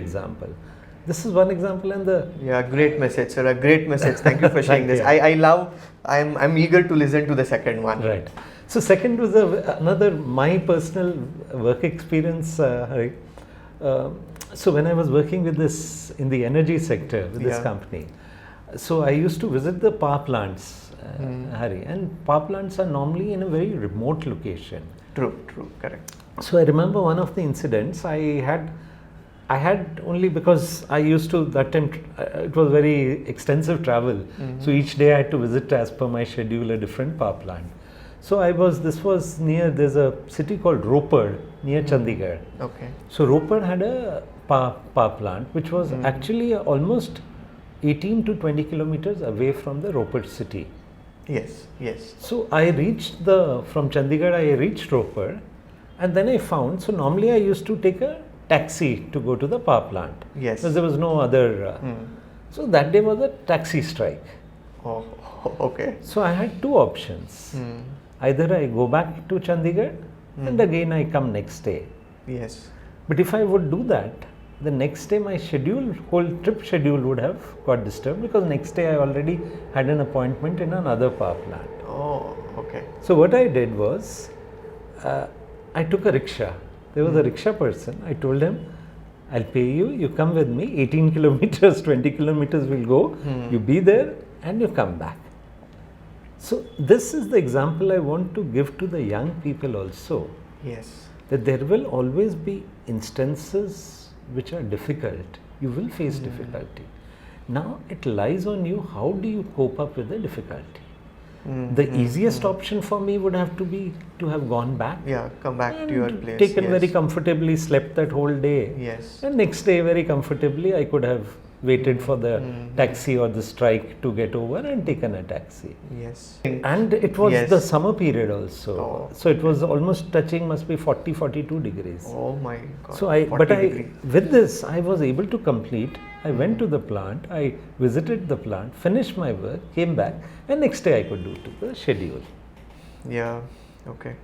example. This is one example, and great message, sir. A great message. Thank you for sharing this. I'm eager to listen to the second one. Right. So second was another my personal work experience, Hari. So when I was working with this in the energy sector with this company, so I used to visit the power plants, Hari, and power plants are normally in a very remote location. True, correct. So I remember one of the incidents I had only because I used to, that time it was very extensive travel. So each day I had to visit as per my schedule a different power plant. So this was near, there's a city called Ropar near Chandigarh. Okay. So Ropar had a power plant which was actually almost 18 to 20 kilometers away from the Ropar city. Yes. So I reached from Chandigarh I reached Ropar, and then I found, so normally I used to take a taxi to go to the power plant. Yes. Because there was no other. So that day was a taxi strike. Oh, okay. So I had two options. Either I go back to Chandigarh and again I come next day. Yes. But if I would do that, the next day my whole trip schedule would have got disturbed, because next day I already had an appointment in another power plant. Oh, okay. So what I did was, I took a rickshaw. There was a rickshaw person. I told him, I'll pay you, you come with me, 18 kilometers, 20 kilometers we'll go, you be there and you come back. So this is the example I want to give to the young people also. Yes. That there will always be instances which are difficult. You will face difficulty. Now it lies on you, how do you cope up with the difficulty? The easiest option for me would have to be to have gone back. Yeah, come back to your place. Taken very comfortably, slept that whole day. Yes. And next day very comfortably I could have waited for the taxi or the strike to get over and taken a taxi. Yes. And it was the summer period also. Oh. So it was almost touching, must be 40, 42 degrees. Oh my God. So with this I was able to complete. I went to the plant, I visited the plant, finished my work, came back, and next day I could do to the schedule. Yeah, okay.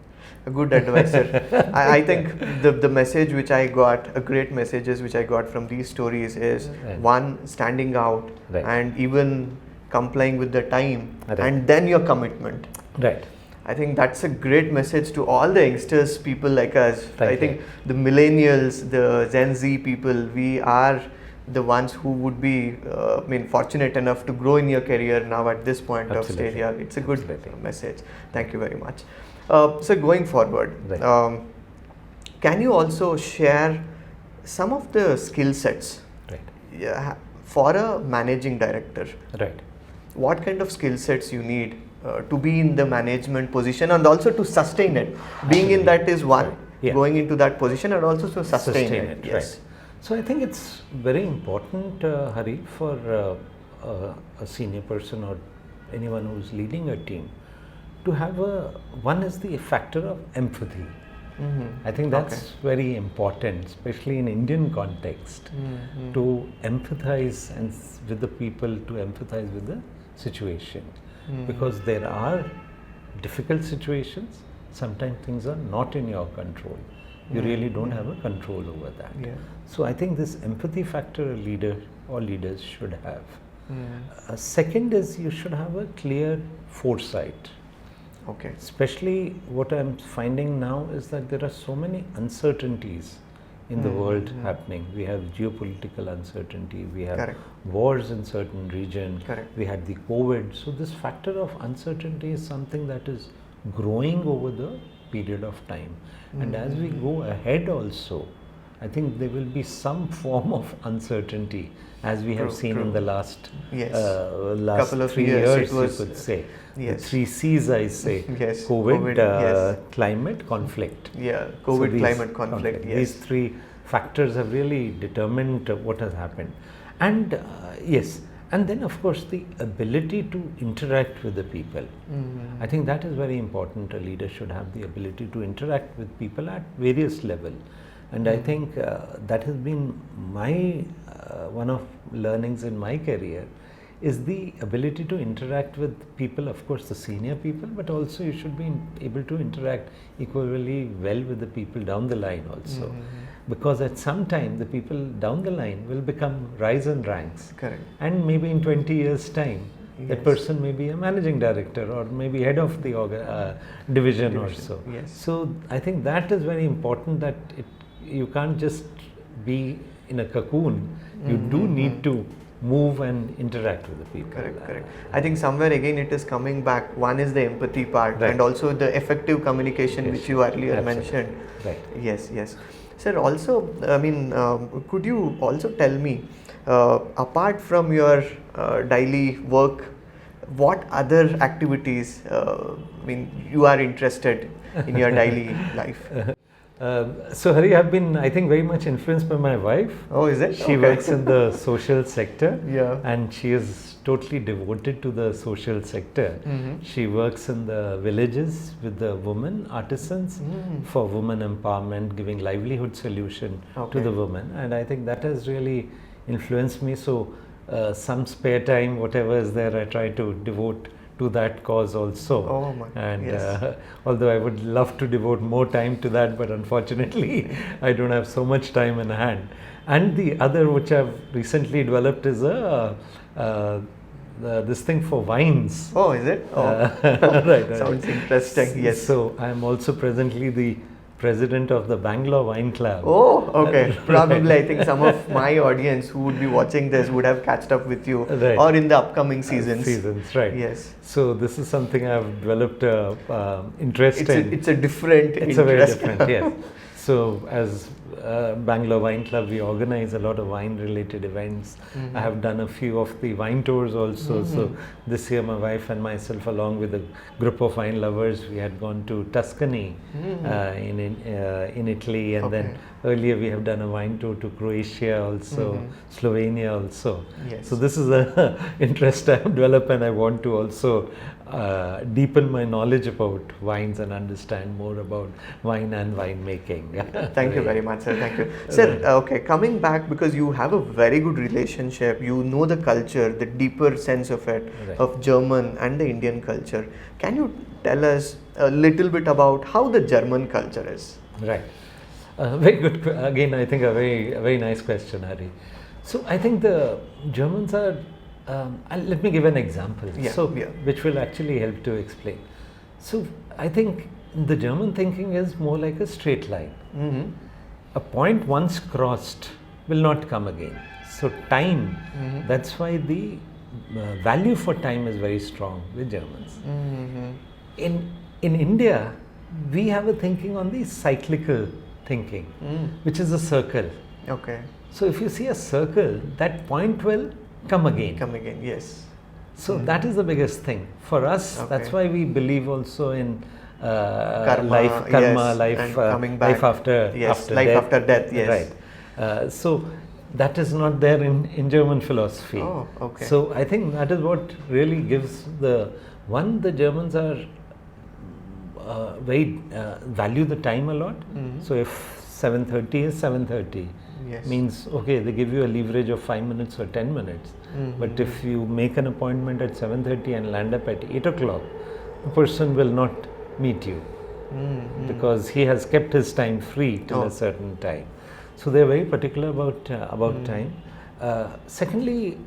A good advice, sir. I think the message which I got, a great messages which I got from these stories is one, standing out and even complying with the time and then your commitment. Right. I think that's a great message to all the youngsters, people like us. I think the millennials, the Gen Z people, we are the ones who would be fortunate enough to grow in your career now at this point of stage. Yeah, it's a good message. Thank you very much. So going forward, can you also share some of the skill sets for a managing director? Right. What kind of skill sets you need to be in the management position and also to sustain it? Being in that is one, going into that position and also to sustain it. Yes. Right. So I think it's very important, Hari, for a senior person or anyone who's leading a team to have one is the factor of empathy. I think that's very important, especially in Indian context, to empathize with the people, to empathize with the situation, because there are difficult situations. Sometimes things are not in your control. You really don't have a control over that. Yeah. So I think this empathy factor a leader or leaders should have. Second is you should have a clear foresight. Okay. Especially what I'm finding now is that there are so many uncertainties in the world happening. We have geopolitical uncertainty, we have wars in certain regions, we had the COVID. So this factor of uncertainty is something that is growing over the period of time. And as we go ahead also, I think there will be some form of uncertainty, as we have seen in the last couple of 3 years, you could say. The 3 C's, I say. COVID, climate, conflict. Yeah, COVID, so climate, conflict. These 3 factors have really determined what has happened. And and then of course the ability to interact with the people. I think that is very important. A leader should have the ability to interact with people at various levels. And I think that has been my one of learnings in my career, is the ability to interact with people, of course the senior people, but also you should be able to interact equally well with the people down the line also. because at some time the people down the line will rise in ranks. Correct. And maybe in 20 years' time, that person may be a managing director or maybe head of the division or so. Yes. So I think that is very important, that you can't just be in a cocoon. You do need to move and interact with the people. Correct. I think somewhere again it is coming back. One is the empathy part, and also the effective communication, which you earlier mentioned. Right. Yes. Sir, also, I mean, could you also tell me, apart from your daily work, what other activities you are interested in your daily life? So Hari, I've been, I think, very much influenced by my wife. Oh, is it? She works in the social sector, Yeah. and she is totally devoted to the social sector. She works in the villages with the women artisans for women empowerment, giving livelihood solution to the women, and I think that has really influenced me. So some spare time, whatever is there, I try to devote to that cause also. Oh my. And although I would love to devote more time to that, but unfortunately I don't have so much time in hand. And the other which I've recently developed is this thing for wines. Oh, is it? Oh. Right. Sounds interesting. Yes. So I am also presently the president of the Bangalore Wine Club. Oh, okay. Probably I think some of my audience who would be watching this would have catched up with you or in the upcoming seasons. Right. Yes. So this is something I've developed interest in. It's a different interest. A very different, yes. So as Bangalore Wine Club, we organize a lot of wine related events. I have done a few of the wine tours also. So this year my wife and myself, along with a group of wine lovers, we had gone to Tuscany in Italy, and then earlier we have done a wine tour to Croatia also, Slovenia also. Yes. So this is an interest I have developed, and I want to also deepen my knowledge about wines and understand more about wine and winemaking. Thank you very much, sir. Thank you. Sir, okay, coming back, because you have a very good relationship, you know the culture, the deeper sense of it, of German and the Indian culture. Can you tell us a little bit about how the German culture is? Right. Very good. Again, I think a very nice question, Hari. So I think the Germans are, let me give an example, which will actually help to explain. So I think the German thinking is more like a straight line. A point once crossed will not come again. So time, that's why the value for time is very strong with Germans. In India, we have a thinking on the cyclical thinking, which is a circle. Okay. So if you see a circle, that point will come again. Yes. So that is the biggest thing for us. That's why we believe also in karma, life after death. Yes. Right. So that is not there in German philosophy. Oh, okay. So I think that is what really gives the Germans are very value the time a lot. So if 7:30 is 7:30, means okay, they give you a leverage of 5 minutes or 10 minutes. But if you make an appointment at 7:30 and land up at 8 o'clock, the person will not meet you because he has kept his time free till a certain time. So they are very particular about time. Secondly,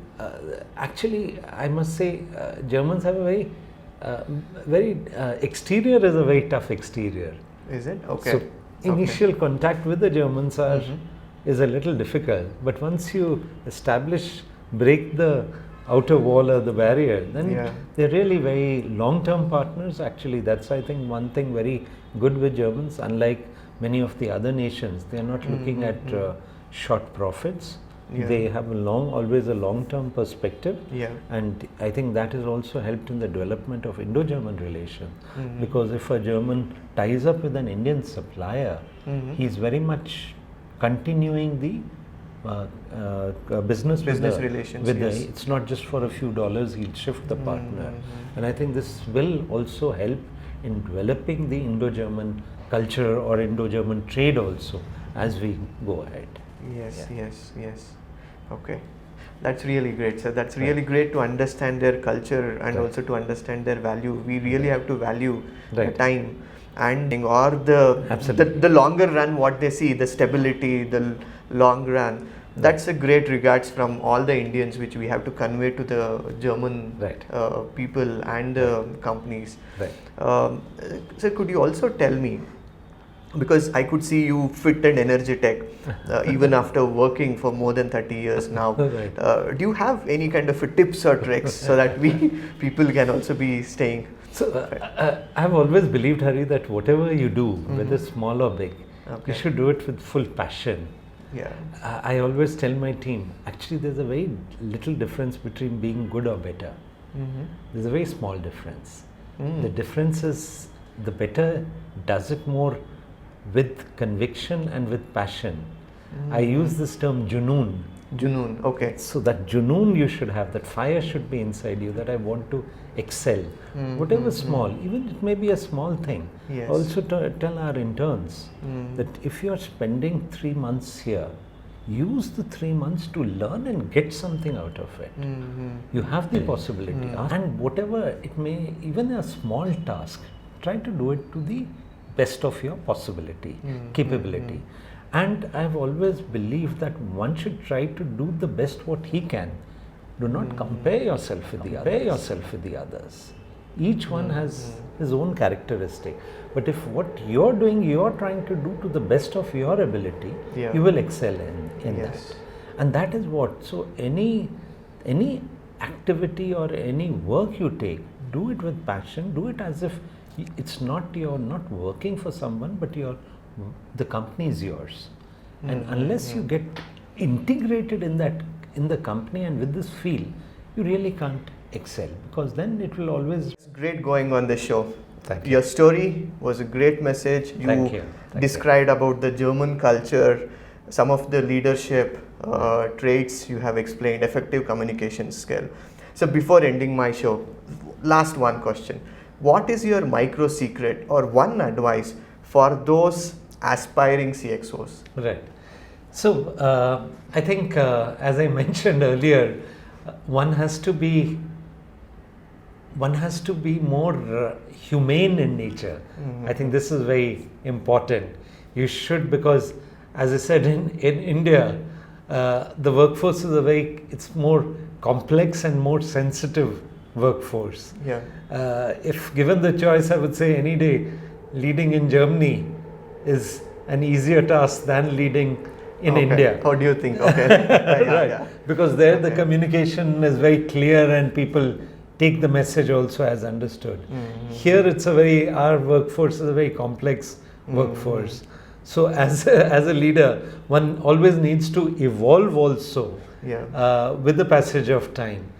actually, I must say, Germans have a very exterior is a very tough exterior. Is it? Okay. So initial contact with the Germans is a little difficult, but once you break the outer wall or the barrier, then they're really very long-term partners. Actually, that's, I think, one thing very good with Germans. Unlike many of the other nations, they are not looking at short profits. They have always a long-term perspective, and I think that has also helped in the development of Indo-German relations. Because if a German ties up with an Indian supplier, he's very much continuing the business relations. It's not just for a few dollars, he'll shift the partner. And I think this will also help in developing the Indo-German culture or Indo-German trade also as we go ahead. Yes. Okay. That's really great, sir. That's really great to understand their culture and also to understand their value. We really have to value the time. and or the Absolutely. the longer run, what they see, the stability, the long run. That's a great regards from all the Indians which we have to convey to the German Right. people and the companies. Right. So could you also tell me, because I could see you fit and energetic even after working for more than 30 years now. Right. Do you have any kind of tips or tricks so that people can also be staying? So I've always believed, Hari, that whatever you do, whether small or big, Okay. you should do it with full passion. Yeah. I always tell my team, actually there's a very little difference between being good or better. There's a very small difference. The difference is the better does it more with conviction and with passion. I use this term junoon. Junoon, okay. So that junoon you should have, that fire should be inside you, that I want to excel. Whatever small, even it may be a small thing. Yes. Also tell our interns that if you are spending 3 months here, use the 3 months to learn and get something out of it. You have the possibility. And whatever it may, even a small task, try to do it to the best of your possibility, capability. And I've always believed that one should try to do the best what he can. Do not compare yourself with the others. Each one has his own characteristic. But if what you're doing, you're trying to do to the best of your ability, Yeah. you will excel in Yes. that. And that is what. So any activity or any work you take, do it with passion. Do it as if it's not, you're not working for someone, but the company is yours. And unless you get integrated in the company and with this feel, you really can't excel, because then it will always. It's great going on the show. Thank you. Your story was a great message. You Thank you. Thank described about the German culture, some of the leadership traits you have explained, effective communication skill. So before ending my show, last one question. What is your micro secret or one advice for those aspiring CXOs? Right. So I think, as I mentioned earlier, one has to be more humane in nature. I think this is very important. You should, because as I said, in India, the workforce is it's more complex and more sensitive workforce. Yeah. If given the choice, I would say any day leading in Germany is an easier task than leading in India. How do you think? Okay. Right. Because there the communication is very clear and people take the message also as understood. Here it's our workforce is a very complex workforce. So as a leader, one always needs to evolve also with the passage of time.